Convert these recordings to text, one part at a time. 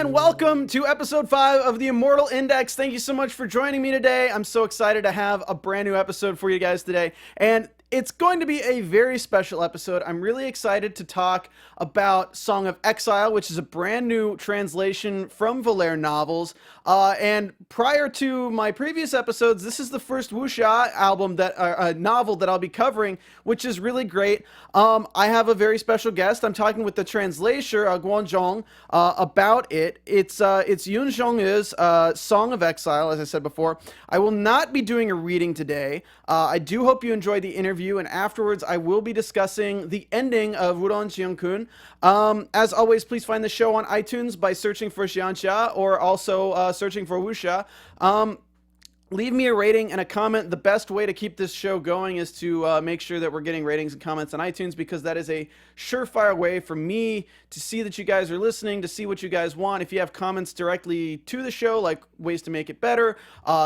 and welcome to episode 5 of the Immortal Index. Thank you so much for joining me today. I'm so excited to have a brand new episode for you guys today, and it's going to be a very special episode. I'm really excited to talk about Song of Exile, which is a brand new translation from VolareNovels. And prior to my previous episodes, this is the first Wuxia novel that I'll be covering, which is really great. I have a very special guest. I'm talking with the translator, Guan Zhong, about it. It's Yun Zhongyue's Song of Exile, as I said before. I will not be doing a reading today. I do hope you enjoyed the interview, and afterwards I will be discussing the ending of Wu Dong Qian Kun. As always, please find the show on iTunes by searching for Xianxia or also searching for Wuxia. Leave me a rating and a comment. The best way to keep this show going is to make sure that we're getting ratings and comments on iTunes, because that is a surefire way for me to see that you guys are listening, to see what you guys want. If you have comments directly to the show, like ways to make it better,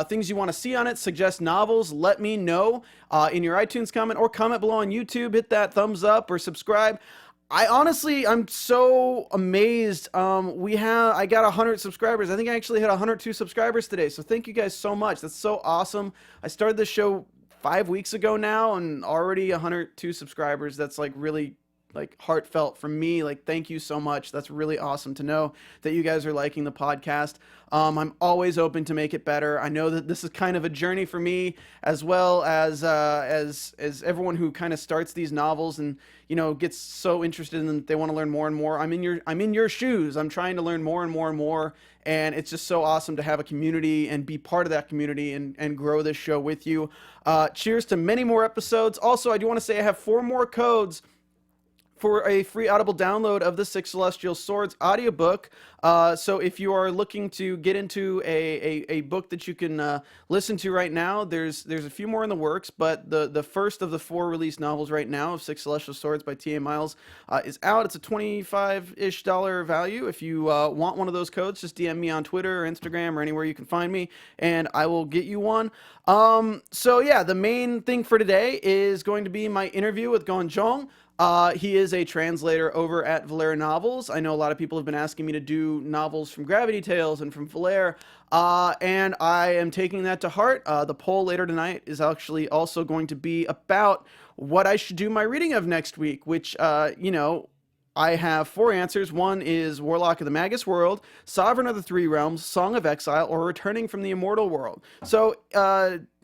things you want to see on it, suggest novels, let me know in your iTunes comment, or comment below on YouTube. Hit that thumbs up or subscribe. I'm so amazed. I got 100 subscribers. I think I actually hit 102 subscribers today. So thank you guys so much. That's so awesome. I started this show 5 weeks ago now, and already 102 subscribers. That's like really heartfelt from me. Like, thank you so much. That's really awesome to know that you guys are liking the podcast. I'm always open to make it better. I know that this is kind of a journey for me, as well as everyone who kind of starts these novels and, you know, gets so interested in them, they want to learn more and more. I'm in your shoes. I'm trying to learn more and more and more. And it's just so awesome to have a community and be part of that community and grow this show with you. Cheers to many more episodes. Also, I do want to say I have 4 more codes for a free audible download of the Six Celestial Swords audiobook. So if you are looking to get into a book that you can listen to right now, there's a few more in the works, but the first of the 4 released novels right now of Six Celestial Swords by T.A. Miles is out. It's a $25-ish value. If you want one of those codes, just DM me on Twitter or Instagram or anywhere you can find me, and I will get you one. So yeah, the main thing for today is going to be my interview with Guan Zhong. He is a translator over at VolareNovels. I know a lot of people have been asking me to do novels from Gravity Tales and from Volare, and I am taking that to heart. The poll later tonight is actually also going to be about what I should do my reading of next week, which, you know, I have 4 answers. One is Warlock of the Magus World, Sovereign of the Three Realms, Song of Exile, or Returning from the Immortal World. So,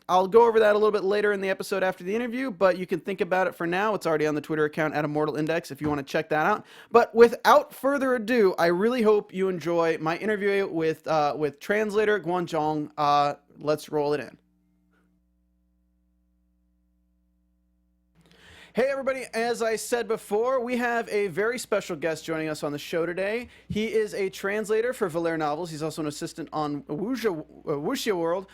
I'll go over that a little bit later in the episode after the interview, but you can think about it for now. It's already on the Twitter account at Immortal Index if you want to check that out. But without further ado, I really hope you enjoy my interview with translator Guan Zhong. Let's roll it in. Hey everybody, as I said before, we have a very special guest joining us on the show today. He is a translator for VolareNovels. He's also an assistant on Wuxia World.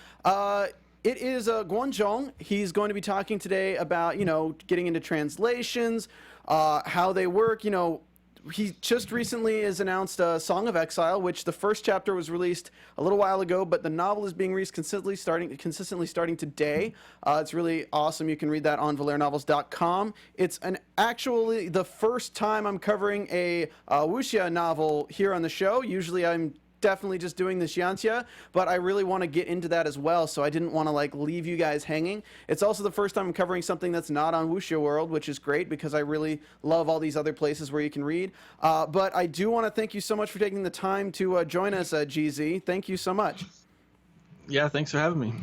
It is Guan Zhong. He's going to be talking today about, you know, getting into translations, how they work. You know, he just recently has announced Song of Exile, which the first chapter was released a little while ago, but the novel is being released consistently starting today. It's really awesome. You can read that on VolareNovels.com. It's actually the first time I'm covering a Wuxia novel here on the show. Usually I'm definitely just doing the Xianxia, but I really want to get into that as well, so I didn't want to like leave you guys hanging. It's also the first time I'm covering something that's not on Wuxia World, which is great because I really love all these other places where you can read. But I do want to thank you so much for taking the time to join us, GZ. Thank you so much. Yeah, thanks for having me.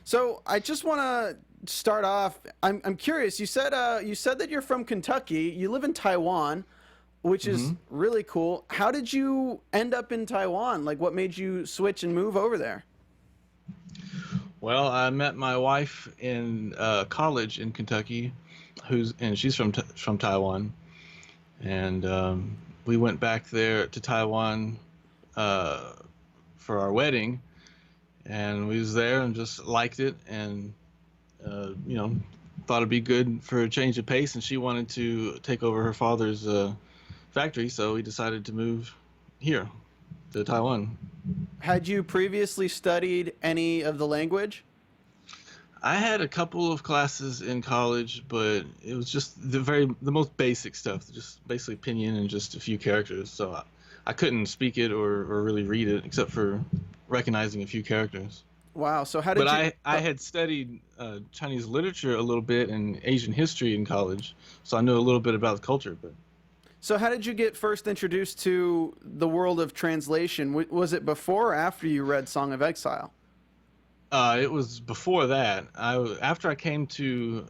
So I just want to start off. I'm curious. You said that you're from Kentucky. You live in Taiwan, which is really cool. How did you end up in Taiwan? Like, what made you switch and move over there? Well, I met my wife in college in Kentucky, she's from Taiwan, and we went back there to Taiwan for our wedding, and we was there and just liked it, and you know, thought it'd be good for a change of pace, and she wanted to take over her father's factory, so we decided to move here to Taiwan. Had you previously studied any of the language? I had a couple of classes in college, but it was just the most basic stuff, just basically pinyin and just a few characters. So I couldn't speak it or really read it except for recognizing a few characters. Wow. So how But did you? I had studied Chinese literature a little bit and Asian history in college, so I knew a little bit about the culture. But So how did you get first introduced to the world of translation? Was it before or after you read Song of Exile? it was before that. After I came to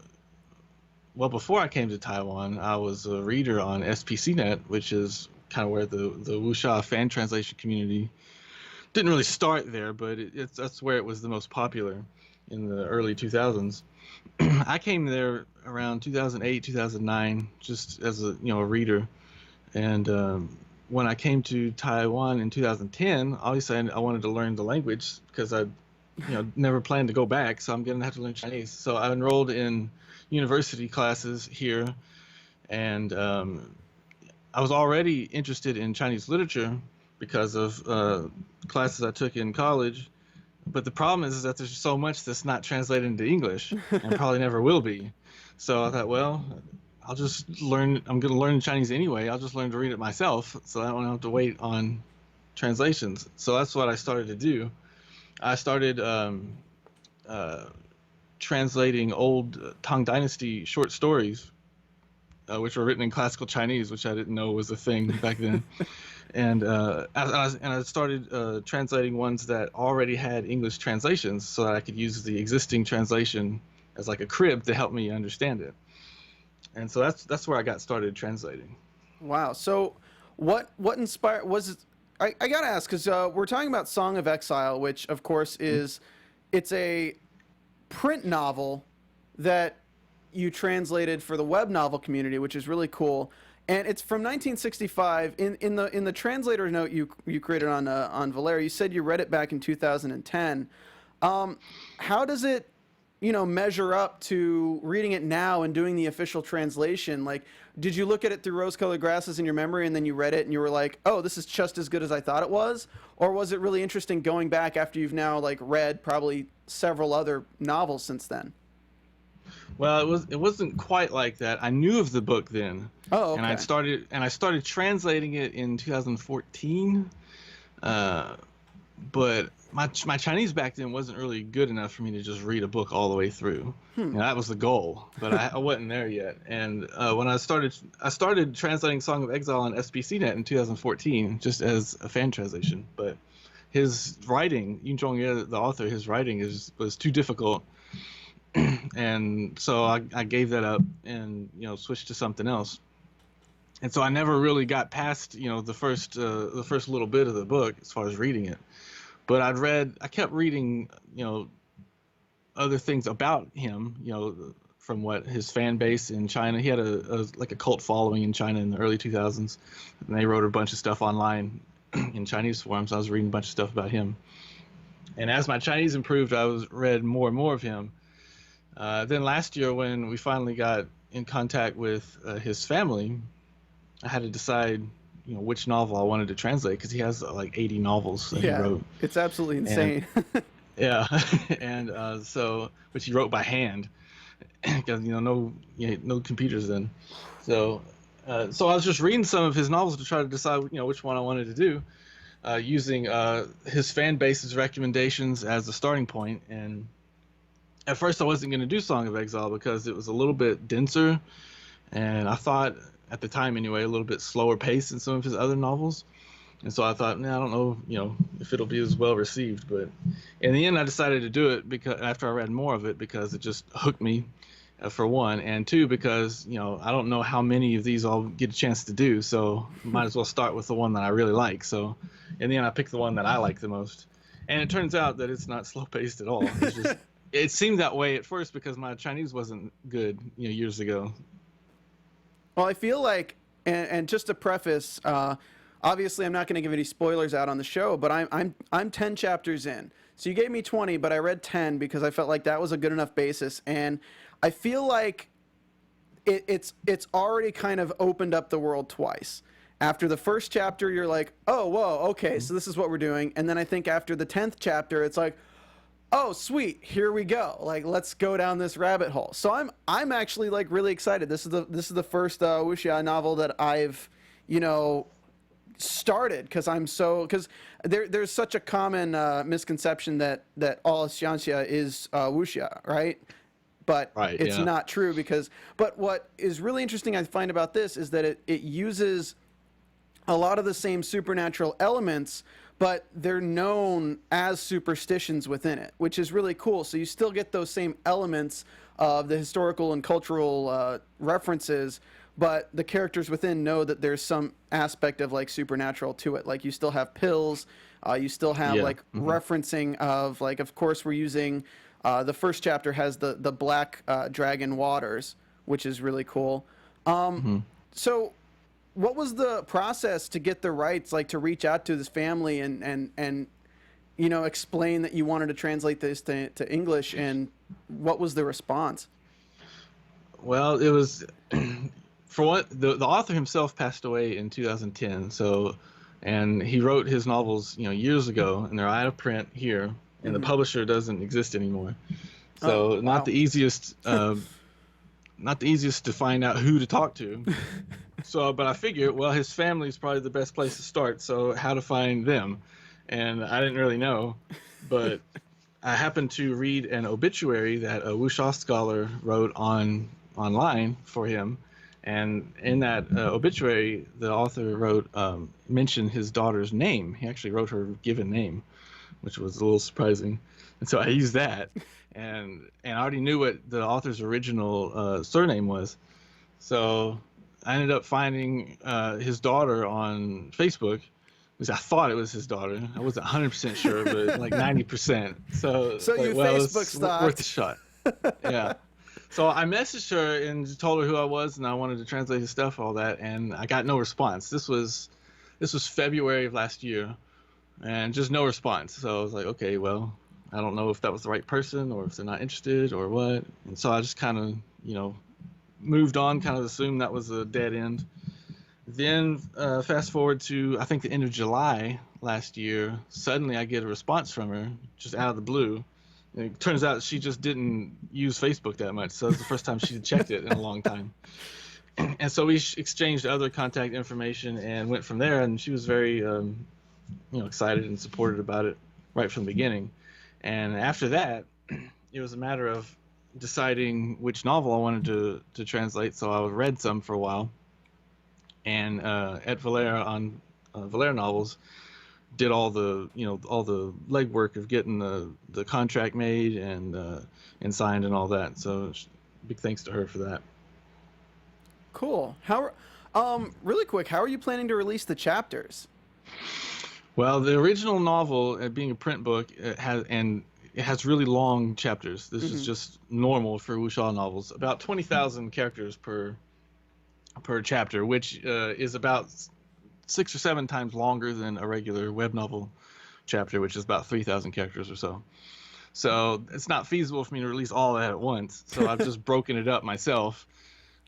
well, before I came to Taiwan, I was a reader on SPCnet, which is kind of where the Wuxia fan translation community didn't really start there, but that's where it was the most popular in the early 2000s. I came there around 2008, 2009, just as a reader, and when I came to Taiwan in 2010, obviously I wanted to learn the language because I never planned to go back, so I'm gonna have to learn Chinese. So I enrolled in university classes here, and I was already interested in Chinese literature because of classes I took in college. But the problem is that there's so much that's not translated into English and probably never will be. So I thought, well, I'll just learn. I'm going to learn Chinese anyway. I'll just learn to read it myself, so I don't have to wait on translations. So that's what I started to do. I started translating old Tang Dynasty short stories, which were written in classical Chinese, which I didn't know was a thing back then. And I started translating ones that already had English translations, so that I could use the existing translation as like a crib to help me understand it. And so that's where I got started translating. Wow. So what inspired was it? I gotta ask because we're talking about Song of Exile, which of course is it's a print novel that you translated for the web novel community, which is really cool. And it's from 1965. In the translator note you created on Volare, you said you read it back in 2010. How does it measure up to reading it now and doing the official translation? Like, did you look at it through rose-colored glasses in your memory and then you read it and you were like, oh, this is just as good as I thought it was? Or was it really interesting going back after you've now like read probably several other novels since then? Well, it wasn't quite like that. I knew of the book then, Oh, okay. and I started translating it in 2014. But my Chinese back then wasn't really good enough for me to just read a book all the way through. That was the goal, but I wasn't there yet. And when I started translating Song of Exile on SPCnet in 2014, just as a fan translation. But his writing, Yun Zhongyue, the author, his writing was too difficult, and so I gave that up and switched to something else. And so I never really got past the first little bit of the book as far as reading it. But I kept reading other things about him, from what his fan base in China. He had a cult following in China in the early 2000s, and they wrote a bunch of stuff online in Chinese forums. I was reading a bunch of stuff about him, and as my Chinese improved, I read more and more of him. Then last year, when we finally got in contact with his family, I had to decide, which novel I wanted to translate because he has like 80 novels that he wrote. It's absolutely insane. And, yeah, and which he wrote by hand because no computers then. So I was just reading some of his novels to try to decide which one I wanted to do, using his fan base's recommendations as a starting point. And at first I wasn't going to do Song of Exile because it was a little bit denser, and I thought at the time anyway a little bit slower pace than some of his other novels. And so I thought, I don't know, if it'll be as well received. But in the end, I decided to do it because after I read more of it, because it just hooked me, for one, and two, because I don't know how many of these I'll get a chance to do, so might as well start with the one that I really like. So in the end, I picked the one that I like the most, and it turns out that it's not slow paced at all. It's just it seemed that way at first because my Chinese wasn't good, years ago. Well, I feel like, and just to preface, obviously I'm not going to give any spoilers out on the show, but I'm 10 chapters in. So you gave me 20, but I read 10 because I felt like that was a good enough basis, and I feel like it's already kind of opened up the world twice. After the first chapter, you're like, oh, whoa, okay, so this is what we're doing, and then I think after the 10th chapter, it's like, oh, sweet, here we go. Like, let's go down this rabbit hole. So I'm actually like really excited. This is the first Wuxia novel that I've, started, because there's such a common misconception that all Xianxia is Wuxia, right? But Right, it's yeah. not true, but what is really interesting I find about this is that it uses a lot of the same supernatural elements, but they're known as superstitions within it, which is really cool. So you still get those same elements of the historical and cultural references, but the characters within know that there's some aspect of like supernatural to it. Like you still have pills, you still have like referencing of like, of course we're using the first chapter has the black dragon waters, which is really cool. So what was the process to get the rights, like to reach out to this family and you know, explain that you wanted to translate this to English, and what was the response? Well, it was for what the author himself passed away in 2010. So, and he wrote his novels, years ago, and they're out of print here, and the publisher doesn't exist anymore. So, wow. not the easiest, not the easiest to find out who to talk to. So, but I figured, well, his family is probably the best place to start. So, how to find them? And I didn't really know, but I happened to read an obituary that a Wuxia scholar wrote online for him, and in that obituary, the author wrote mentioned his daughter's name. He actually wrote her given name, which was a little surprising, and so I used that, and I already knew what the author's original surname was, so I ended up finding his daughter on Facebook. Because I thought it was his daughter. I wasn't 100% sure, but like 90%. So you Facebook stalked. Worth a shot. Yeah. So I messaged her and told her who I was, and I wanted to translate his stuff, all that, and I got no response. This was February of last year, and just no response. So I was like, okay, well, I don't know if that was the right person or if they're not interested or what. And so I just kind of, moved on, kind of assumed that was a dead end. Then fast forward to, I think, the end of July last year, suddenly I get a response from her, just out of the blue. And it turns out she just didn't use Facebook that much, so it's the first time she checked it in a long time. And so we exchanged other contact information and went from there, and she was very excited and supported about it right from the beginning. And after that, it was a matter of deciding which novel I wanted to translate, so I read some for a while. And at VolareNovels, did all the legwork of getting the contract made and signed and all that. So big thanks to her for that. Cool. How, really quick, how are you planning to release the chapters? Well, the original novel, being a print book, it has really long chapters. This is just normal for Wuxia novels. About 20,000 characters per chapter, which is about 6 or 7 times longer than a regular web novel chapter, which is about 3,000 characters or so. So it's not feasible for me to release all that at once. So I've just broken it up myself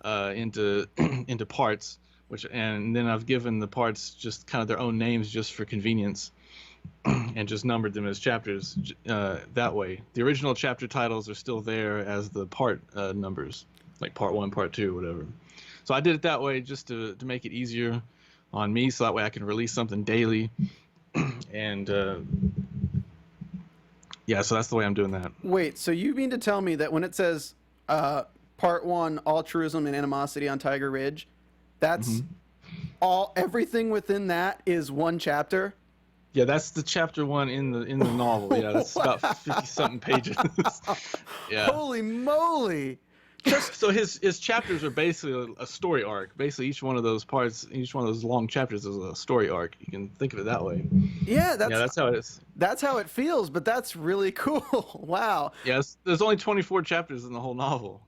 into parts, and then I've given the parts just kind of their own names just for convenience, and just numbered them as chapters that way. The original chapter titles are still there as the part numbers, like part 1, part 2, whatever. So I did it that way just to make it easier on me, so that way I can release something daily. And yeah, so that's the way I'm doing that. Wait, so you mean to tell me that when it says part 1, altruism and animosity on Tiger Ridge, that's everything within that is one chapter? Yeah, that's the chapter 1 in the novel. Yeah, that's about 50-something pages. Yeah. Holy moly! So his chapters are basically a story arc. Basically, each one of those parts, each one of those long chapters is a story arc. You can think of it that way. Yeah, that's how it is. That's how it feels, but that's really cool. Wow. Yes, there's only 24 chapters in the whole novel.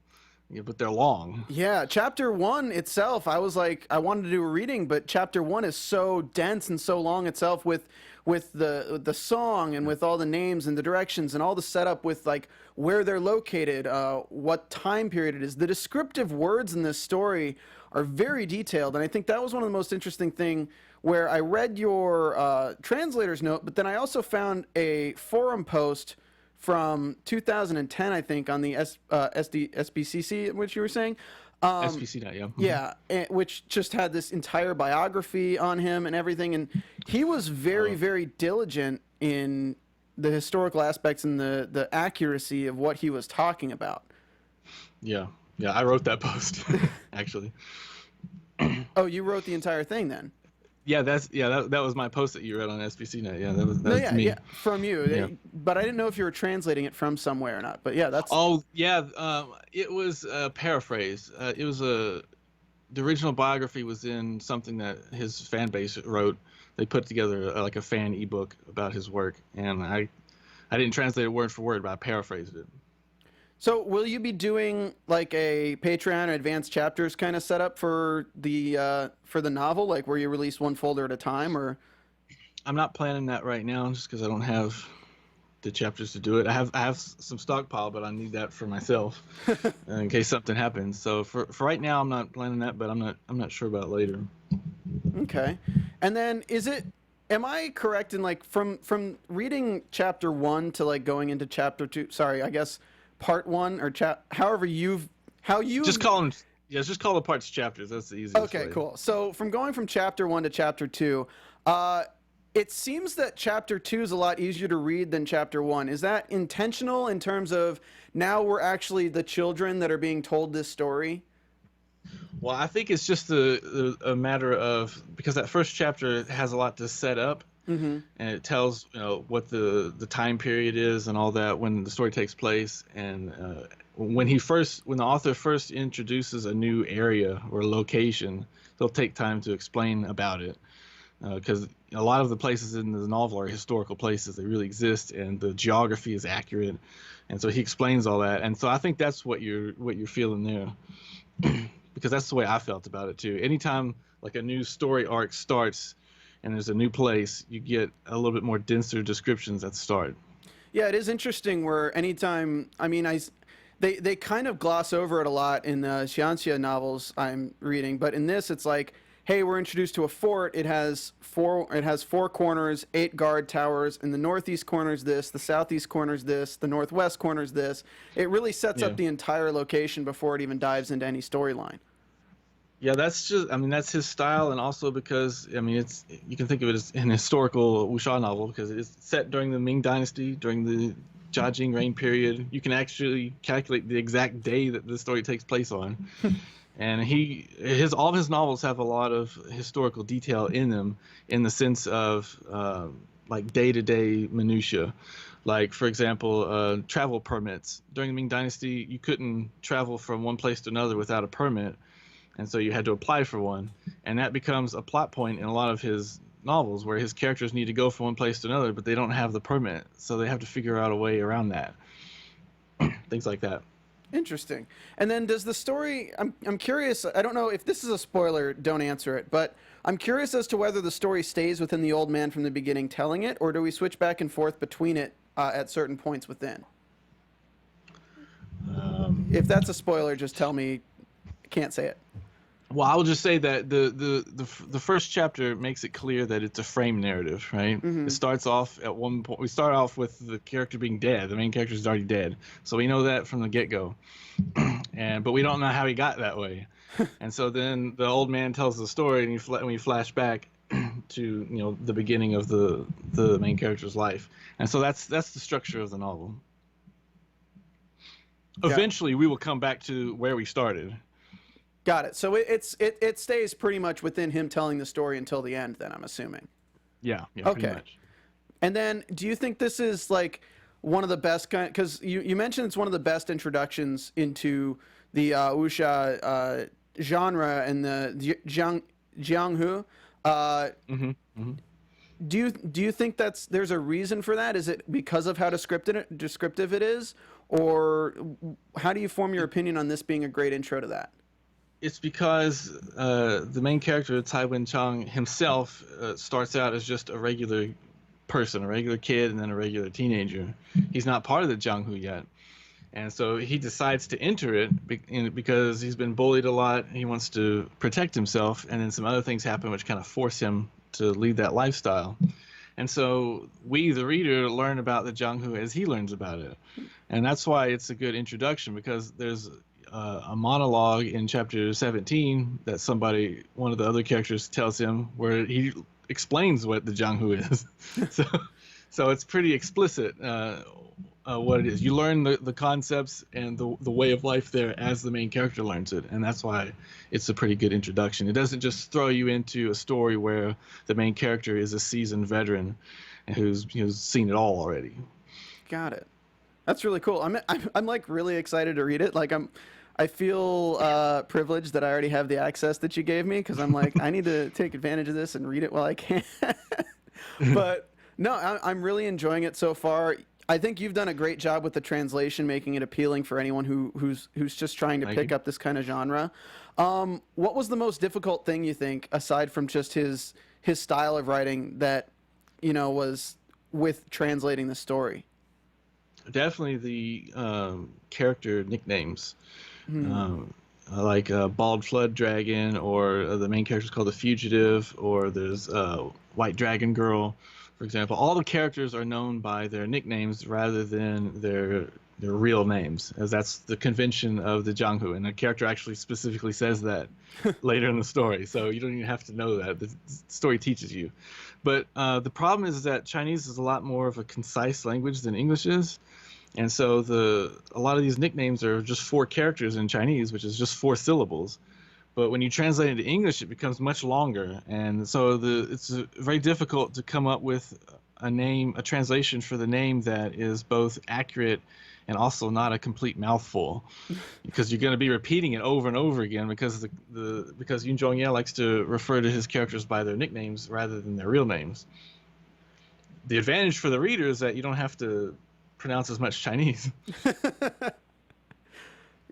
Yeah, but they're long. Yeah, chapter 1 itself, I was like, I wanted to do a reading, but chapter 1 is so dense and so long itself with the song and with all the names and the directions and all the setup with like where they're located, what time period it is. The descriptive words in this story are very detailed, and I think that was one of the most interesting thing where I read your translator's note, but then I also found a forum post from 2010, I think, on the SBCC, which you were saying, SPC.net, yeah. Yeah, which just had this entire biography on him and everything, and he was very, very diligent in the historical aspects and the accuracy of what he was talking about. Yeah, yeah, I wrote that post actually. Oh, you wrote the entire thing then? Yeah, that was my post that you read on SPCnet. Yeah, that was No, me. yeah, from you. Yeah. But I didn't know if you were translating it from somewhere or not. But yeah, that's. Oh yeah, it was a paraphrase. It was the original biography was in something that his fan base wrote. They put together like a fan ebook about his work, and I didn't translate it word for word, but I paraphrased it. So will you be doing like a Patreon or advanced chapters kind of setup for the novel, like where you release one folder at a time, or? I'm not planning that right now, just because I don't have the chapters to do it. I have some stockpile, but I need that for myself in case something happens. So for right now, I'm not planning that, but I'm not sure about later. Okay, and then am I correct in like from reading chapter 1 to like going into chapter 2? Sorry, I guess part 1 or however how you just call them. Yeah, just call the parts chapters. That's the easiest. Okay, way. cool. So from going from chapter 1 to chapter 2, it seems that chapter 2 is a lot easier to read than chapter 1. Is that intentional in terms of now we're actually the children that are being told this story? Well, I think it's just a matter of, because that first chapter has a lot to set up, and it tells what the time period is and all that when the story takes place, and when the author first introduces a new area or location, they'll take time to explain about it, because a lot of the places in the novel are historical places. They really exist, and the geography is accurate, and so he explains all that. And so I think that's what you're feeling there. Because that's the way I felt about it too. Anytime like a new story arc starts and there's a new place, you get a little bit more denser descriptions at the start. Yeah, it is interesting where anytime, I mean, they kind of gloss over it a lot in the Xianxia novels I'm reading, but in this it's like, hey, we're introduced to a fort. It has four corners, 8 guard towers, and the northeast corner is this, the southeast corner is this, the northwest corner is this. It really sets up the entire location before it even dives into any storyline. Yeah, that's his style, and also because, you can think of it as an historical wuxia novel because it's set during the Ming Dynasty, during the Jiajing reign period. You can actually calculate the exact day that the story takes place on. And all of his novels have a lot of historical detail in them, in the sense of like day-to-day minutia. Like, for example, travel permits. During the Ming Dynasty, you couldn't travel from one place to another without a permit, and so you had to apply for one. And that becomes a plot point in a lot of his novels, where his characters need to go from one place to another, but they don't have the permit, so they have to figure out a way around that. Things like that. Interesting. And then does the story, I'm curious, I don't know if this is a spoiler, don't answer it, but I'm curious as to whether the story stays within the old man from the beginning telling it, or do we switch back and forth between it at certain points within? If that's a spoiler, just tell me. I can't say it. Well, I'll just say that the first chapter makes it clear that it's a frame narrative, right? It starts off at one point. We start off with the character being dead. The main character is already dead, so we know that from the get-go. But we don't know how he got that way. And so then the old man tells the story, and we flash back to the beginning of the main character's life. And so that's the structure of the novel. Yeah. Eventually, we will come back to where we started. Got it. So it stays pretty much within him telling the story until the end, then, I'm assuming. Yeah, okay. Pretty much. And then do you think this is like one of the best because you mentioned it's one of the best introductions into the wuxia genre and the jianghu. Do you think there's a reason for that? Is it because of how descriptive it is, or how do you form your opinion on this being a great intro to that? It's because the main character, Cai Wen-chang, himself starts out as just a regular person, a regular kid, and then a regular teenager. He's not part of the Jianghu yet. And so he decides to enter it because he's been bullied a lot. He wants to protect himself, and then some other things happen which kind of force him to lead that lifestyle. And so we, the reader, learn about the Jianghu as he learns about it. And that's why it's a good introduction, because there's a monologue in chapter 17 that one of the other characters tells him, where he explains what the Zhongyue is. so so it's pretty explicit what it is. You learn the concepts and the way of life there as the main character learns it, and that's why it's a pretty good introduction. It doesn't just throw you into a story where the main character is a seasoned veteran and who's seen it all already. Got it. That's really cool. I'm like really excited to read it. Like I feel privileged that I already have the access that you gave me, because I'm like, I need to take advantage of this and read it while I can. But no, I'm really enjoying it so far. I think you've done a great job with the translation, making it appealing for anyone who's just trying to pick up this kind of genre. What was the most difficult thing, you think, aside from just his style of writing, that was with translating the story? Definitely the character nicknames. Like Bald Flood Dragon, or the main character is called the Fugitive, or there's White Dragon Girl, for example. All the characters are known by their nicknames rather than their real names, as that's the convention of the Zhongyue, and the character actually specifically says that later in the story, so you don't even have to know that. The story teaches you. But the problem is that Chinese is a lot more of a concise language than English is. And so a lot of these nicknames are just 4 characters in Chinese, which is just 4 syllables. But when you translate it into English, it becomes much longer. And so it's very difficult to come up with a translation for the name that is both accurate and also not a complete mouthful, because you're going to be repeating it over and over again, because because Yun Zhongyue likes to refer to his characters by their nicknames rather than their real names. The advantage for the reader is that you don't have to pronounce as much Chinese.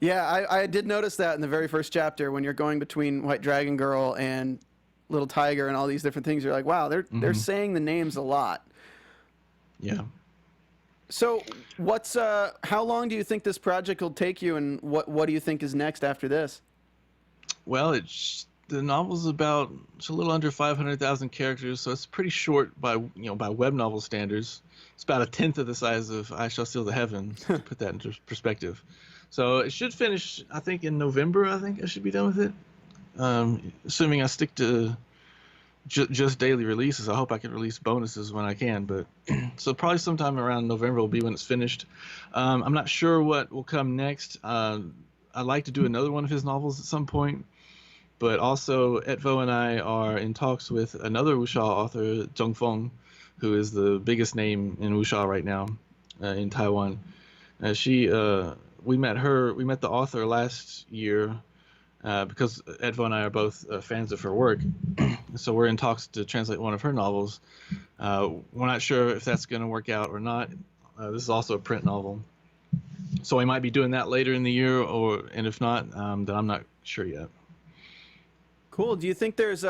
Yeah, I did notice that in the very first chapter, when you're going between White Dragon Girl and Little Tiger and all these different things. You're like, wow, they're saying the names a lot. Yeah. So how long do you think this project will take you, and what do you think is next after this? Well, the novel's it's a little under 500,000 characters, so it's pretty short by web novel standards. It's about 1/10 of the size of I Shall Seal the Heavens, to put that into perspective. So it should finish, I think, in November. I think I should be done with it, assuming I stick to just daily releases. I hope I can release bonuses when I can, but so probably sometime around November will be when it's finished. I'm not sure what will come next. I'd like to do another one of his novels at some point, but also Etvo and I are in talks with another wuxia author, Zhong Feng, who is the biggest name in wuxia right now in Taiwan. We met the author last year because Etvo and I are both fans of her work. So we're in talks to translate one of her novels. We're not sure if that's going to work out or not. This is also a print novel, so we might be doing that later in the year, and if not, then I'm not sure yet. Cool. Do you think there's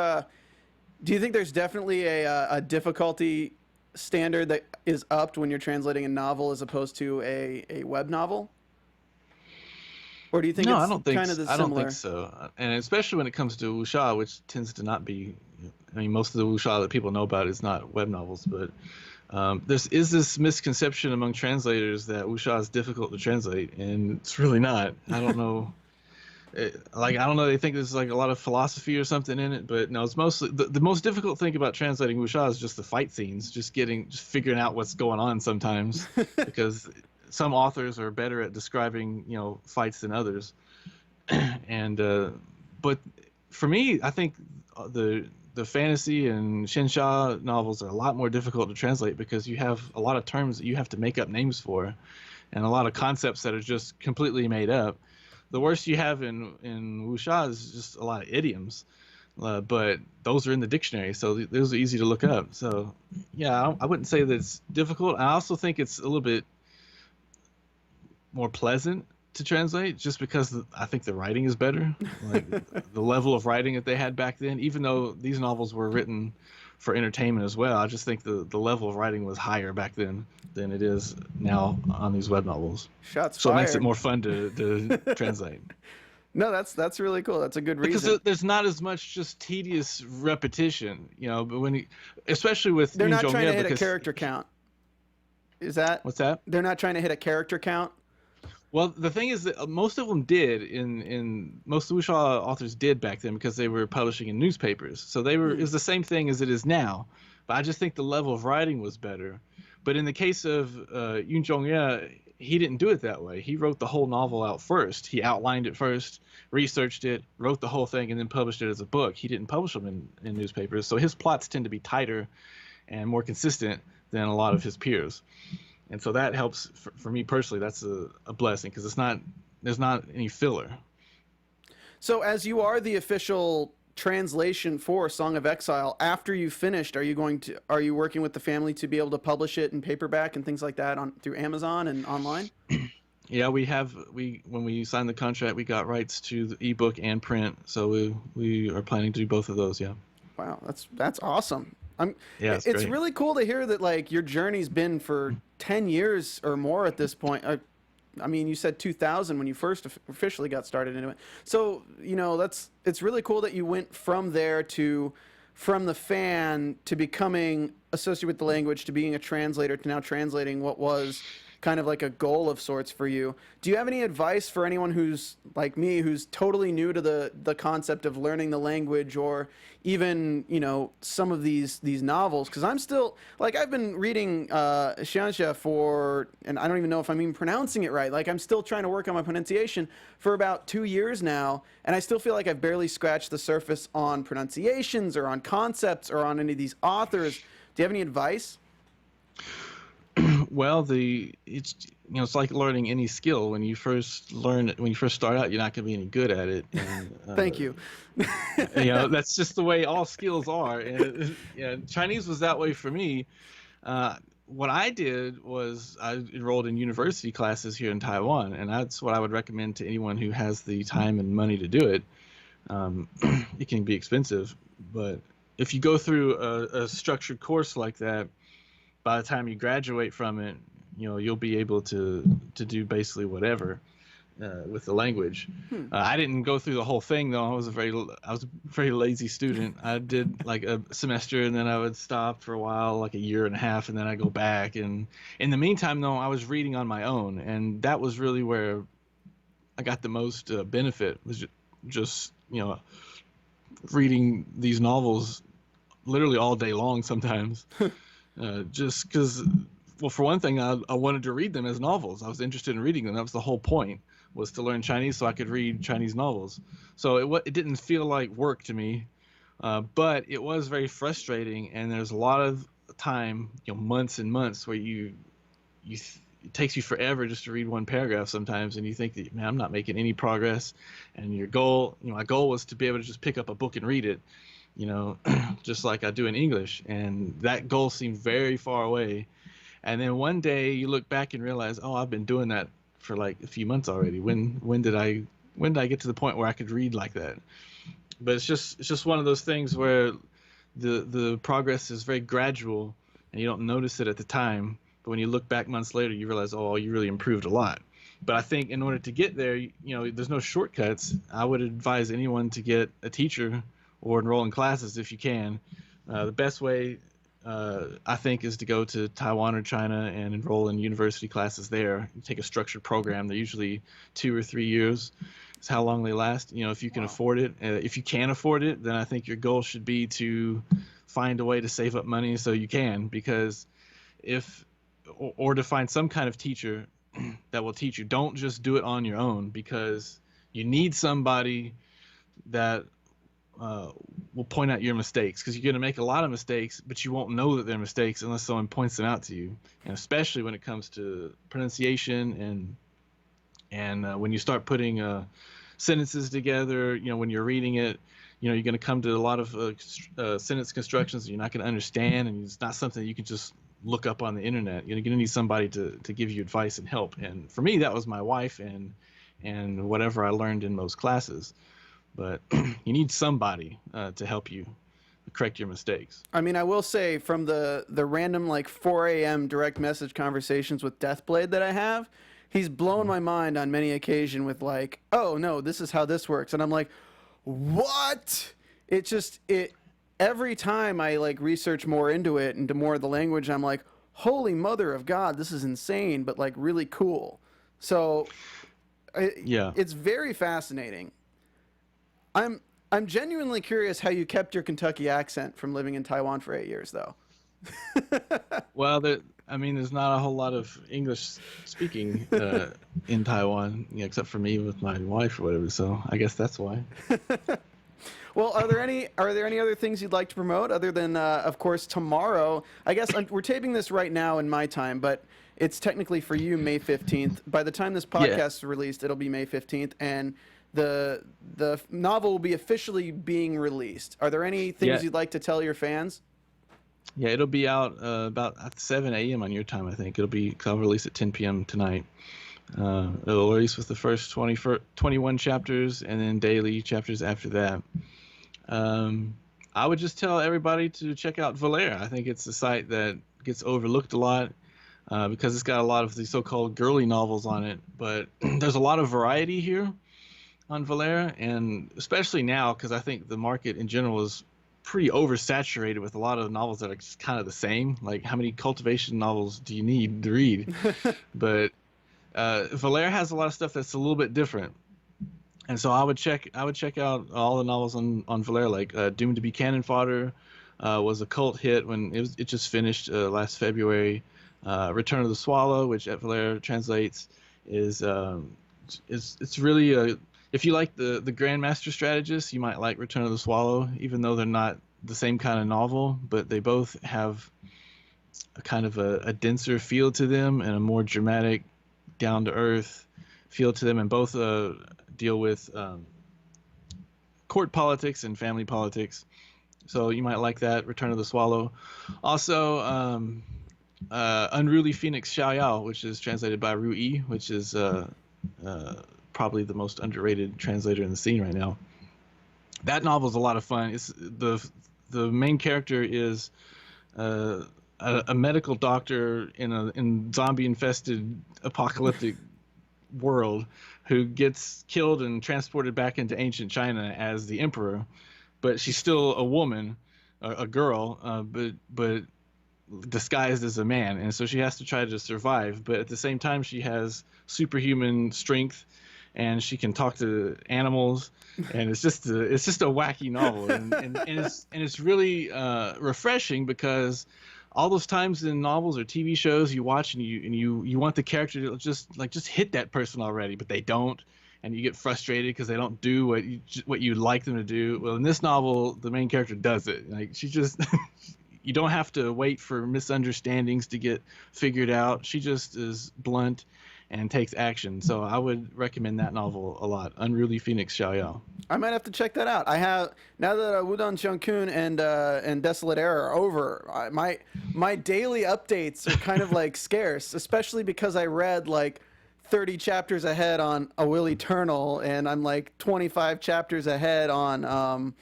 definitely a difficulty standard that is upped when you're translating a novel as opposed to a web novel? Or do you think No, it's I don't think kind of I don't think so. And especially when it comes to wuxia, which tends to not be. I mean, most of the wuxia that people know about is not web novels, but there's this misconception among translators that wuxia is difficult to translate, and it's really not. I don't know. I don't know. They think there's like a lot of philosophy or something in it, but no. It's mostly the most difficult thing about translating wuxia is just the fight scenes, just figuring out what's going on sometimes, because some authors are better at describing fights than others, and but for me, I think the fantasy and Xianxia novels are a lot more difficult to translate, because you have a lot of terms that you have to make up names for, and a lot of concepts that are just completely made up. The worst you have in wuxia is just a lot of idioms, but those are in the dictionary, so those are easy to look up. So yeah, I wouldn't say that it's difficult. I also think it's a little bit more pleasant to translate, just because I think the writing is better. Like the level of writing that they had back then, even though these novels were written for entertainment as well, I just think the level of writing was higher back then than it is now on these web novels. Shots so fired. It makes it more fun to translate. No, that's really cool. That's a good reason. Because there's not as much just tedious repetition, but especially with they're Yun not Zhongyue, trying to hit a character count. Is that what's that? They're not trying to hit a character count. Well, the thing is that most of them did in most Wuxia authors did back then because they were publishing in newspapers. So they were it was the same thing as it is now. But I just think the level of writing was better. But in the case of Yun Zhongyue, he didn't do it that way. He wrote the whole novel out first. He outlined it first, researched it, wrote the whole thing, and then published it as a book. He didn't publish them in newspapers. So his plots tend to be tighter and more consistent than a lot of his peers. And so that helps for me personally. That's a blessing because there's not any filler. So, as you are the official translation for Song of Exile, after you finished, are you working with the family to be able to publish it in paperback and things like that on through Amazon and online? Yeah, when we signed the contract, we got rights to the ebook and print. So we are planning to do both of those. Yeah. Wow, that's awesome. Yeah, It's great. really cool to hear that like your journey's been for 10 years or more at this point. I mean, you said 2000 when you first officially got started into it. So, it's really cool that you went from there to from the fan to becoming associated with the language to being a translator to now translating what was kind of like a goal of sorts for you. Do you have any advice for anyone who's like me, who's totally new to the concept of learning the language, or even some of these novels? Because I'm still like, I've been reading Xianxia for, and I don't even know if I'm even pronouncing it right. Like, I'm still trying to work on my pronunciation for about 2 years now, and I still feel like I've barely scratched the surface on pronunciations or on concepts or on any of these authors. Do you have any advice? Well, it's like learning any skill. When you first start out, you're not going to be any good at it. And, Thank you. that's just the way all skills are. And Chinese was that way for me. What I did was I enrolled in university classes here in Taiwan, and that's what I would recommend to anyone who has the time and money to do it. It can be expensive, but if you go through a structured course like that, by the time you graduate from it, you'll be able to do basically whatever with the language. I didn't go through the whole thing though. I was a very lazy student. I did like a semester and then I would stop for a while, like a year and a half, and then I go back. And in the meantime, though, I was reading on my own, and that was really where I got the most benefit. Was just reading these novels literally all day long sometimes. Just because, well, for one thing, I wanted to read them as novels. I was interested in reading them. That was the whole point, was to learn Chinese so I could read Chinese novels. So it didn't feel like work to me, but it was very frustrating. And there's a lot of time, months and months, where it takes you forever just to read one paragraph sometimes, and you think that, man, I'm not making any progress. And your goal, my goal was to be able to just pick up a book and read it, just like I do in English. And that goal seemed very far away. And then one day you look back and realize, oh, I've been doing that for like a few months already. When did I get to the point where I could read like that? But it's just one of those things where the progress is very gradual and you don't notice it at the time. But when you look back months later, you realize, oh, you really improved a lot. But I think in order to get there, there's no shortcuts. I would advise anyone to get a teacher or enroll in classes if you can. The best way, I think, is to go to Taiwan or China and enroll in university classes there. You take a structured program. They're usually 2 or 3 years. It's how long they last. If you can afford it. If you can't afford it, then I think your goal should be to find a way to save up money so you can, because or to find some kind of teacher that will teach you. Don't just do it on your own, because you need somebody that will point out your mistakes, because you're going to make a lot of mistakes, but you won't know that they're mistakes unless someone points them out to you. And especially when it comes to pronunciation and when you start putting sentences together, when you're reading it, you're going to come to a lot of sentence constructions that you're not going to understand, and it's not something that you can just look up on the internet. You're going to need somebody to give you advice and help. And for me, that was my wife and whatever I learned in those classes. But you need somebody to help you correct your mistakes. I mean, I will say, from the random like 4 a.m. direct message conversations with Deathblade that I have, he's blown my mind on many occasions with like, oh no, this is how this works. And I'm like, what? Every time I like research more into it, into more of the language, I'm like, holy mother of God, this is insane, but like really cool. So Yeah. it's very fascinating. I'm I'm genuinely curious how you kept your Kentucky accent from living in Taiwan for 8 years, though. Well, I mean, there's not a whole lot of English speaking in Taiwan, except for me with my wife or whatever. So I guess that's why. Well, are there any other things you'd like to promote other than, of course, tomorrow? I guess we're taping this right now in my time, but it's technically for you May 15th. By the time this Yeah, podcast is released, it'll be May 15th, and the novel will be officially being released. Are there any yeah, things you'd like to tell your fans? yeah. It'll be out about at 7 a.m. on your time, I think. Cause I'll release at 10 p.m. tonight. It'll release with the first 21 chapters, and then daily chapters after that. I would just tell everybody to check out Volare. I think it's a site that gets overlooked a lot because it's got a lot of the so-called girly novels on it. But there's a lot of variety here on Volare, and especially now because I think the market in general is pretty oversaturated with a lot of novels that are just kind of the same. Like, how many cultivation novels do you need to read? But Volare has a lot of stuff that's a little bit different. And so I would check out all the novels on Volare, like Doomed to be Cannon Fodder was a cult hit when it just finished last February. Return of the Swallow, which at Volare translates, is it's really if you like the Grandmaster strategist, you might like Return of the Swallow, even though they're not the same kind of novel, but they both have a kind of a denser feel to them and a more dramatic, down to earth feel to them, and both deal with court politics and family politics. So you might like that. Return of the Swallow. Also, Unruly Phoenix Xiaoyao, which is translated by Ru Yi, which is probably the most underrated translator in the scene right now. That novel is a lot of fun. It's the main character is a medical doctor in zombie infested apocalyptic world who gets killed and transported back into ancient China as the emperor, but she's still a woman, a girl, but disguised as a man, and so she has to try to survive. But at the same time, she has superhuman strength, and she can talk to animals, and it's just a wacky novel, and it's really refreshing because all those times in novels or TV shows you watch and you want the character to just hit that person already, but they don't, and you get frustrated because they don't do what you'd like them to do. Well, in this novel, the main character does it. Like, she just you don't have to wait for misunderstandings to get figured out. She just is blunt and takes action. So I would recommend that novel a lot. Unruly Phoenix Xiaoyao. I might have to check that out. I have, now that Wu Dong Qian Kun and Desolate Era are over. My daily updates are kind of like scarce, especially because I read like 30 chapters ahead on A Will Eternal, and I'm like 25 chapters ahead on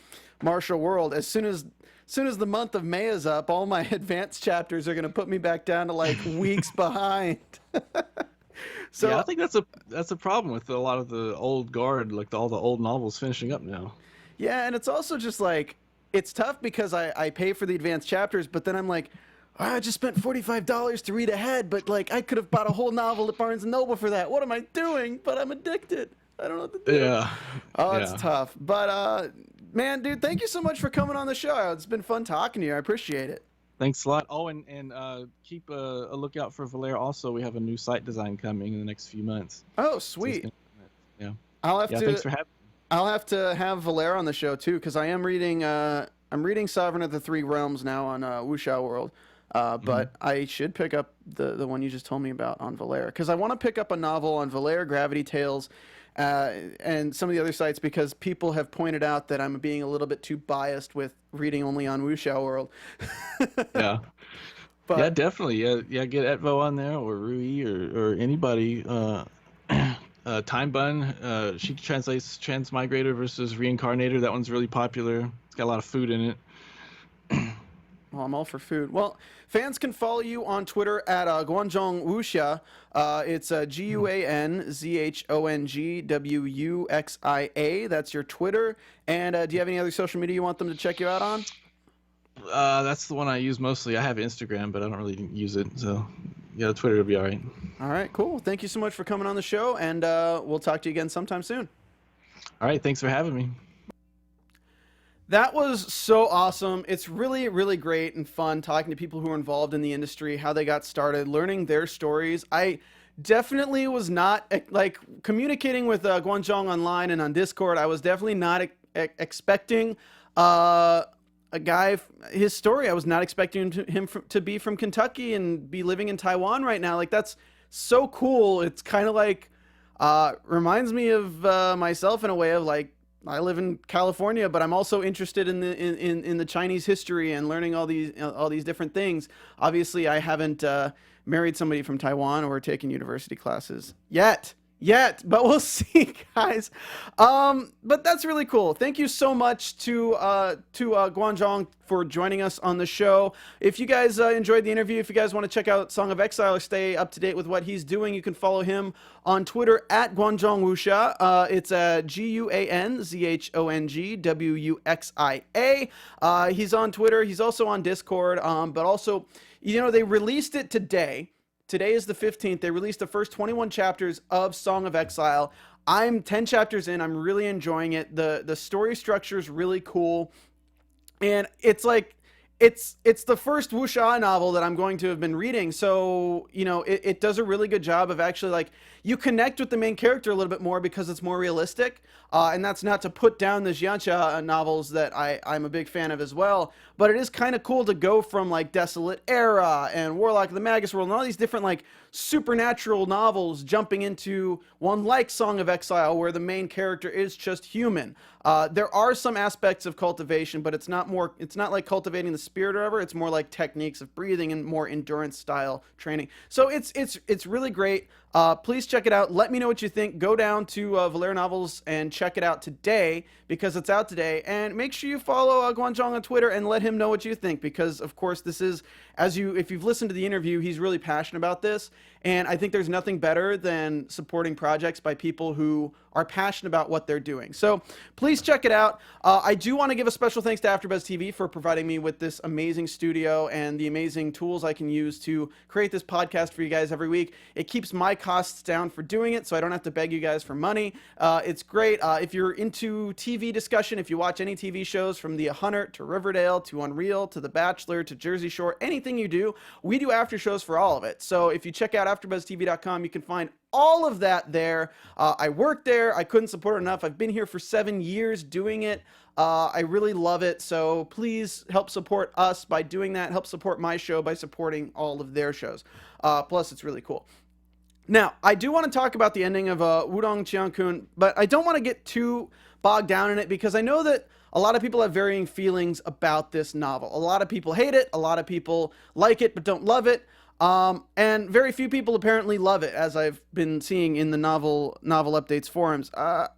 Martial World. As soon as the month of May is up, all my advanced chapters are going to put me back down to like weeks behind. So yeah, I think that's a problem with a lot of the old guard, like all the old novels finishing up now. yeah, and it's also just like, it's tough because I pay for the advanced chapters, but then I'm like, "Oh, I just spent $45 to read ahead, but like I could have bought a whole novel at Barnes and Noble for that. What am I doing? But I'm addicted. I don't know what to do." Yeah, Oh, it's yeah. tough. But man, dude, thank you so much for coming on the show. It's been fun talking to you. I appreciate it. Thanks a lot. Oh, and keep a lookout for Volare. Also, we have a new site design coming in the next few months. Oh, So it's sweet. yeah, I'll have yeah. to Thanks for having. I'll have to have Valera on the show too, because I am reading I'm reading Sovereign of the Three Realms now on Wuxia World. But I should pick up the one you just told me about on Valera, because I want to pick up a novel on Valera, Gravity Tales, and some of the other sites, because people have pointed out that I'm being a little bit too biased with reading only on Wuxia World. Yeah. Yeah, But definitely. Yeah, yeah. Get Etvo on there, or Rui, or anybody. Time Bun. She translates Transmigrator versus Reincarnator. That one's really popular. It's got a lot of food in it. well, I'm all for food. Well, fans can follow you on Twitter at Guan Zhong Wuxia. It's GuanZhongWuxia. That's your Twitter. And do you have any other social media you want them to check you out on? That's the one I use mostly. I have Instagram, but I don't really use it. So Yeah, Twitter will be all right. All right, cool. Thank you so much for coming on the show, and we'll talk to you again sometime soon. All right, thanks for having me. That was so awesome. It's really, really great and fun talking to people who are involved in the industry, how they got started, learning their stories. I definitely was not like communicating with Guan Zhong online and on Discord. I was definitely not expecting a guy, his story. I was not expecting him to be from Kentucky and be living in Taiwan right now. Like, that's so cool. It's kind of like, reminds me of myself in a way of like, I live in California, but I'm also interested in the Chinese history and learning all these different things. Obviously, I haven't married somebody from Taiwan or taken university classes yet, but we'll see, guys. But that's really cool. Thank you so much to Guan Zhong for joining us on the show. If you guys enjoyed the interview, if you guys want to check out Song of Exile or stay up to date with what he's doing, you can follow him on Twitter at Guan Zhong Wuxia. It's GuanZhongWuxia. He's on Twitter. He's also on Discord. But also, they released it today. Today is the 15th. They released the first 21 chapters of Song of Exile. I'm 10 chapters in. I'm really enjoying it. The story structure is really cool. And it's like, it's the first wuxia novel that I'm going to have been reading. So, it does a really good job of actually, like, you connect with the main character a little bit more because it's more realistic. And that's not to put down the Xianxia novels that I'm a big fan of as well. But it is kind of cool to go from, like, Desolate Era and Warlock of the Magus World and all these different, like, supernatural novels jumping into one like Song of Exile where the main character is just human. There are some aspects of cultivation, but it's not like cultivating the spirit or whatever. It's more like techniques of breathing and more endurance style training. So it's really great. Please check it out. Let me know what you think. Go down to VolareNovels and check it out today because it's out today. And make sure you follow Guan Zhong on Twitter and let him know what you think because, of course, this is, if you've listened to the interview, he's really passionate about this. And I think there's nothing better than supporting projects by people who are passionate about what they're doing. So please check it out. I do want to give a special thanks to AfterBuzz TV for providing me with this amazing studio and the amazing tools I can use to create this podcast for you guys every week. It keeps my costs down for doing it, so I don't have to beg you guys for money. It's great. If you're into TV discussion, if you watch any TV shows from The Hunter to Riverdale to Unreal to The Bachelor to Jersey Shore, anything you do, we do after shows for all of it. So if you check out AfterBuzzTV.com, you can find all of that there. I work there. I couldn't support it enough. I've been here for 7 years doing it. I really love it. So please help support us by doing that. Help support my show by supporting all of their shows. Plus, it's really cool. Now, I do want to talk about the ending of Wu Dong Qian Kun, but I don't want to get too bogged down in it because I know that a lot of people have varying feelings about this novel. A lot of people hate it. A lot of people like it but don't love it. And very few people apparently love it, as I've been seeing in the novel updates forums. I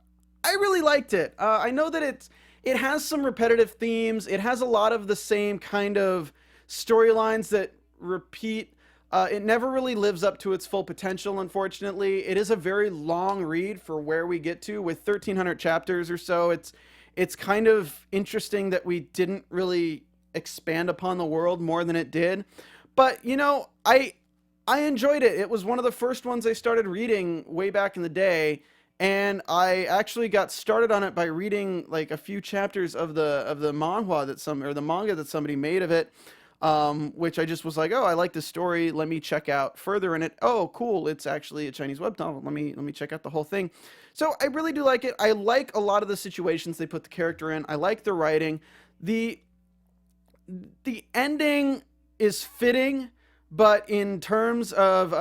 really liked it. I know that it has some repetitive themes. It has a lot of the same kind of storylines that repeat. It never really lives up to its full potential, unfortunately. It is a very long read for where we get to with 1,300 chapters or so. It's kind of interesting that we didn't really expand upon the world more than it did. But, I enjoyed it. It was one of the first ones I started reading way back in the day, and I actually got started on it by reading like a few chapters of the manhwa the manga that somebody made of it, which I just was like, oh, I like this story. Let me check out further in it. Oh, cool. It's actually a Chinese web novel. Let me check out the whole thing. So I really do like it. I like a lot of the situations they put the character in. I like the writing. The ending is fitting, but in terms of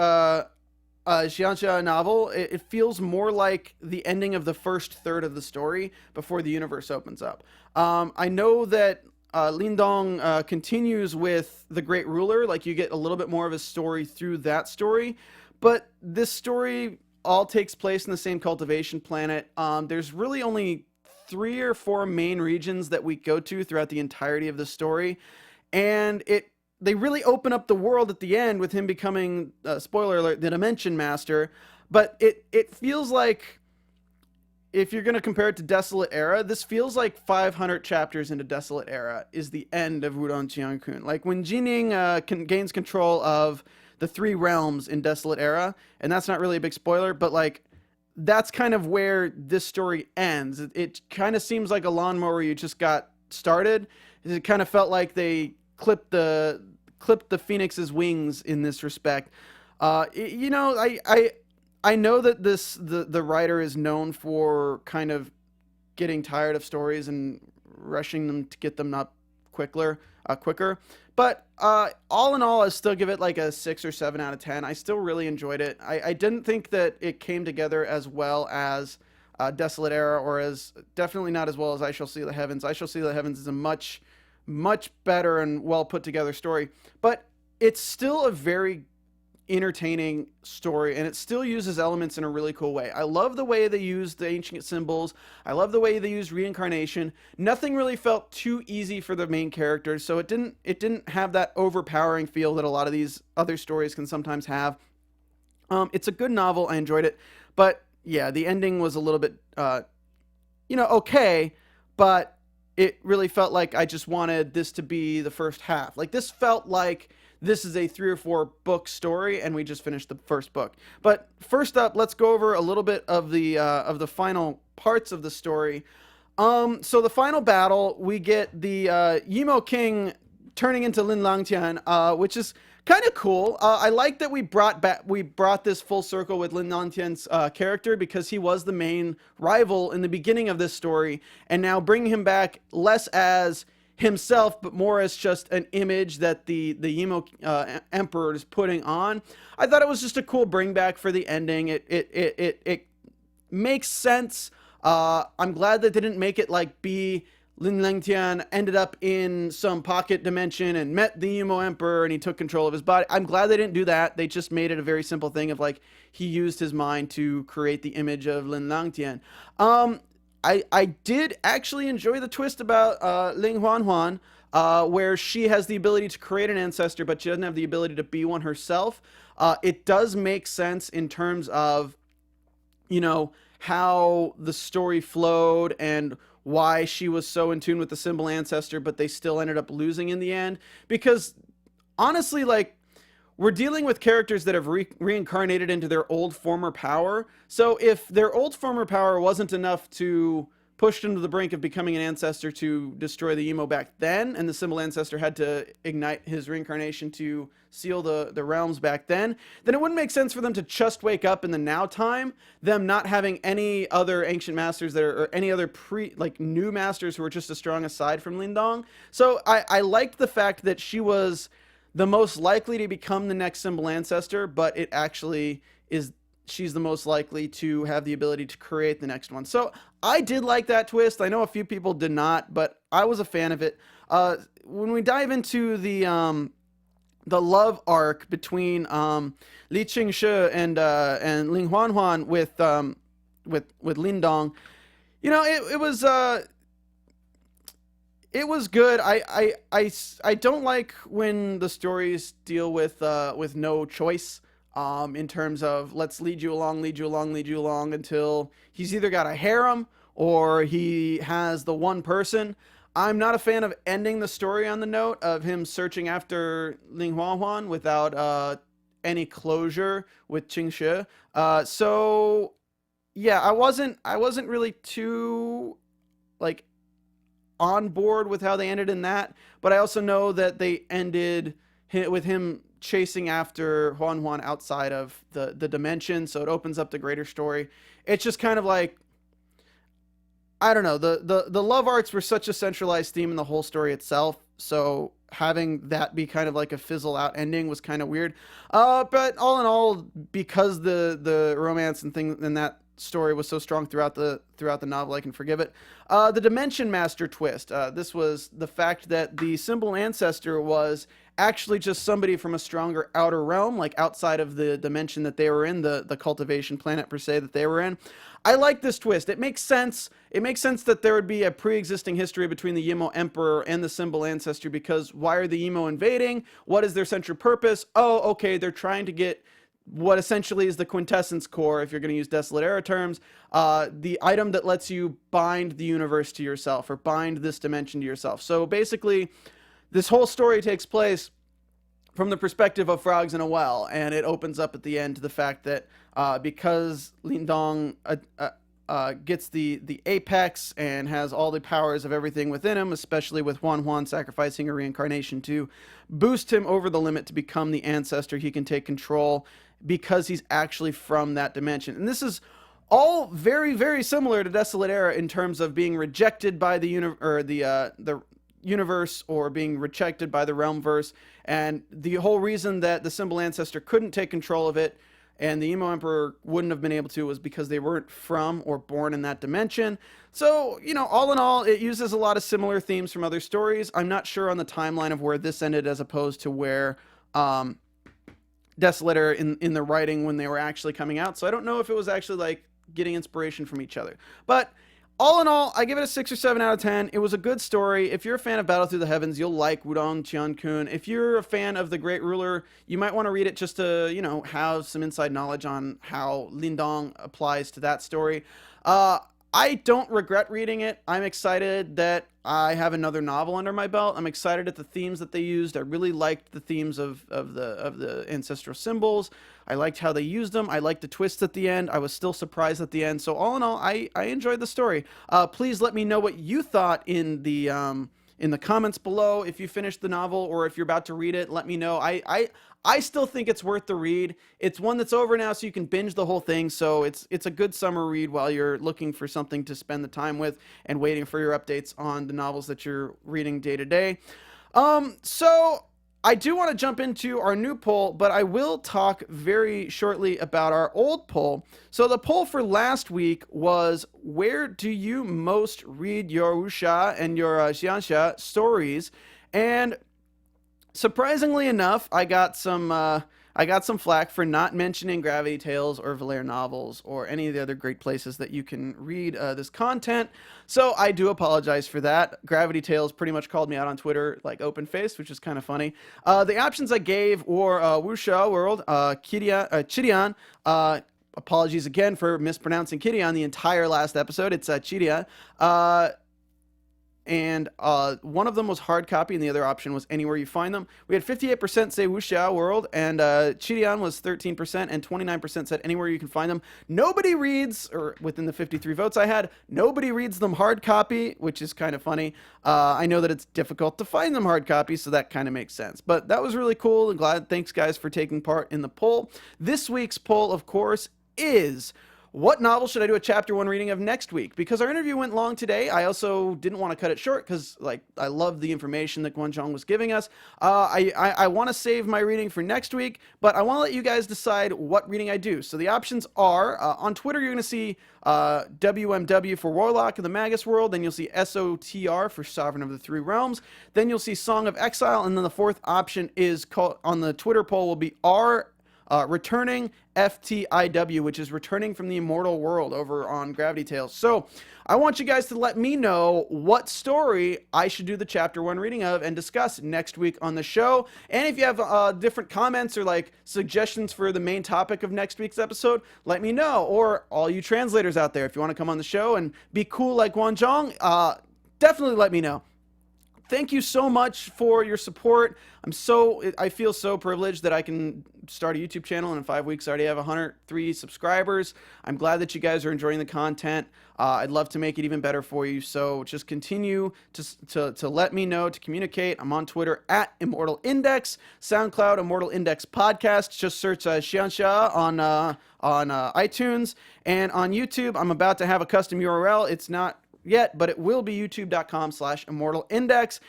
Xianxia novel, it feels more like the ending of the first third of the story before the universe opens up. I know that Lindong continues with the Great Ruler, like you get a little bit more of a story through that story, but this story all takes place in the same cultivation planet. There's really only 3 or 4 main regions that we go to throughout the entirety of the story, and they really open up the world at the end with him becoming, spoiler alert, the Dimension Master. But it feels like, if you're going to compare it to Desolate Era, this feels like 500 chapters into Desolate Era is the end of Wu Dong Qian Kun. Like when Jining gains control of the three realms in Desolate Era, and that's not really a big spoiler, but like that's kind of where this story ends. It kind of seems like a lawnmower you just got started. It kind of felt like they clipped the phoenix's wings in this respect. You know, I know that the writer is known for kind of getting tired of stories and rushing them to get them up quicker. But all in all, I still give it like a 6 or 7 out of 10. I still really enjoyed it. I didn't think that it came together as well as Desolate Era, or as definitely not as well as I Shall See the Heavens. I Shall See the Heavens is a much better and well put together story, but it's still a very entertaining story, and it still uses elements in a really cool way. I love the way they used the ancient symbols. I love the way they used reincarnation. Nothing really felt too easy for the main characters, so it didn't have that overpowering feel that a lot of these other stories can sometimes have. It's a good novel. I enjoyed it, but yeah, the ending was a little bit okay, but it really felt like I just wanted this to be the first half. Like, this felt like this is a 3 or 4 book story, and we just finished the first book. But first up, let's go over a little bit of the final parts of the story. So the final battle, we get the Yimo King turning into Lin Langtian, which is kind of cool. I like that we brought this full circle with Lin Langtian's character, because he was the main rival in the beginning of this story, and now bringing him back less as himself, but more as just an image that the Yimo Emperor is putting on. I thought it was just a cool bring back for the ending. It makes sense. I'm glad that they didn't make it like Lin Langtian ended up in some pocket dimension and met the Yimo Emperor and he took control of his body. I'm glad they didn't do that. They just made it a very simple thing of like he used his mind to create the image of Lin Langtian. I did actually enjoy the twist about Ling Huan, where she has the ability to create an ancestor, but she doesn't have the ability to be one herself. It does make sense in terms of, how the story flowed and why she was so in tune with the symbol ancestor, but they still ended up losing in the end. Because honestly, like, we're dealing with characters that have reincarnated into their old former power. So if their old former power wasn't enough to push them to the brink of becoming an ancestor to destroy the Yimo back then, and the symbol ancestor had to ignite his reincarnation to seal the realms back then it wouldn't make sense for them to just wake up in the now time, them not having any other ancient masters or any other new masters who were just as strong aside from Lindong. So I liked the fact that she was the most likely to become the next symbol ancestor, but it actually is she's the most likely to have the ability to create the next one. So I did like that twist. I know a few people did not, but I was a fan of it. When we dive into the love arc between Li Qingshi and Ling Huan with Lindong, it was good. I don't like when the stories deal with no choice, in terms of let's lead you along until he's either got a harem or he has the one person. I'm not a fan of ending the story on the note of him searching after Ling Huan without any closure with Qingshi. So yeah, I wasn't really too like on board with how they ended in that, but I also know that they ended with him chasing after Huan outside of the dimension, so it opens up the greater story. It's just kind of like, I don't know, the love arcs were such a centralized theme in the whole story itself, so having that be kind of like a fizzle out ending was kind of weird. But all in all, because the romance and things in that story was so strong throughout the novel, I can forgive it. The Dimension Master twist. This was the fact that the symbol ancestor was actually just somebody from a stronger outer realm, like outside of the dimension that they were in, the cultivation planet per se that they were in. I like this twist. It makes sense. It makes sense that there would be a pre-existing history between the Yimo Emperor and the symbol ancestor, because why are the Yimo invading? What is their central purpose? Oh, okay, they're trying to get what essentially is the quintessence core, if you're going to use Desolate Era terms, the item that lets you bind the universe to yourself, or bind this dimension to yourself. So basically, this whole story takes place from the perspective of frogs in a well, and it opens up at the end to the fact that because Lindong gets the apex and has all the powers of everything within him, especially with Huan sacrificing a reincarnation to boost him over the limit to become the ancestor, he can take control because he's actually from that dimension. And this is all very, very similar to Desolate Era in terms of being rejected by the universe or being rejected by the Realmverse. And the whole reason that the Symbol Ancestor couldn't take control of it and the Emo Emperor wouldn't have been able to was because they weren't from or born in that dimension. So, you know, all in all, it uses a lot of similar themes from other stories. I'm not sure on the timeline of where this ended as opposed to where Desolate Era in the writing when they were actually coming out. So I don't know if it was actually like getting inspiration from each other. But all in all, I give it a 6 or 7 out of 10. It was a good story. If you're a fan of Battle Through the Heavens, you'll like Wu Dong Qian Kun. If you're a fan of The Great Ruler, you might want to read it just to, you know, have some inside knowledge on how Lindong applies to that story. I don't regret reading it. I'm excited that I have another novel under my belt. I'm excited at the themes that they used. I really liked the themes of the ancestral symbols. I liked how they used them. I liked the twist at the end. I was still surprised at the end. So all in all, I enjoyed the story. Please let me know what you thought in the comments below. If you finished the novel or if you're about to read it, let me know. I still think it's worth the read. It's one that's over now, so you can binge the whole thing. So it's a good summer read while you're looking for something to spend the time with and waiting for your updates on the novels that you're reading day to day. So I do want to jump into our new poll, but I will talk very shortly about our old poll. So the poll for last week was, where do you most read your Wuxia and your Xianxia stories? And surprisingly enough, I got some flack for not mentioning Gravity Tales or VolareNovels or any of the other great places that you can read this content. So I do apologize for that. Gravity Tales pretty much called me out on Twitter like open-faced, which is kind of funny. The options I gave were Wuxia World, Qidian. Apologies again for mispronouncing Qidian the entire last episode. It's Qidian. And one of them was hard copy, and the other option was anywhere you find them. We had 58% say Wuxia World, and Qidian was 13%, and 29% said anywhere you can find them. Nobody reads, or within the 53 votes I had, nobody reads them hard copy, which is kind of funny. I know that it's difficult to find them hard copy, so that kind of makes sense. But that was really cool, and glad. Thanks, guys, for taking part in the poll. This week's poll, of course, is, what novel should I do a chapter 1 reading of next week? Because our interview went long today. I also didn't want to cut it short because, like, I love the information that Guan Zhong was giving us. I want to save my reading for next week, but I want to let you guys decide what reading I do. So the options are, on Twitter, you're going to see WMW for Warlock in the Magus World. Then you'll see SOTR for Sovereign of the Three Realms. Then you'll see Song of Exile. And then the fourth option is called, on the Twitter poll, will be returning FTIW, which is returning from the Immortal World over on Gravity Tales. So I want you guys to let me know what story I should do the chapter 1 reading of and discuss next week on the show. And if you have different comments or like suggestions for the main topic of next week's episode, let me know. Or all you translators out there, if you want to come on the show and be cool like Guan Zhong, definitely let me know. Thank you so much for your support. I feel so privileged that I can start a YouTube channel, and in 5 weeks I already have 103 subscribers. I'm glad that you guys are enjoying the content. I'd love to make it even better for you. So just continue to let me know, to communicate. I'm on Twitter at Immortal Index, SoundCloud Immortal Index Podcast. Just search Xianxia on iTunes, and on YouTube I'm about to have a custom URL. It's not yet, but it will be youtube.com/immortalindex.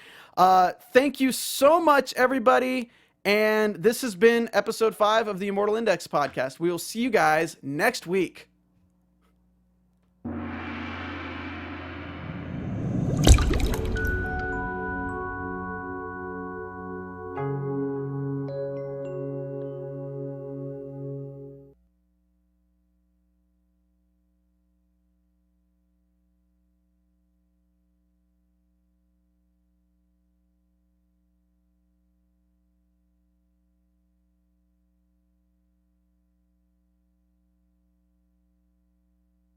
Thank you so much, everybody. And this has been episode 5 of the Immortal Index podcast. We will see you guys next week.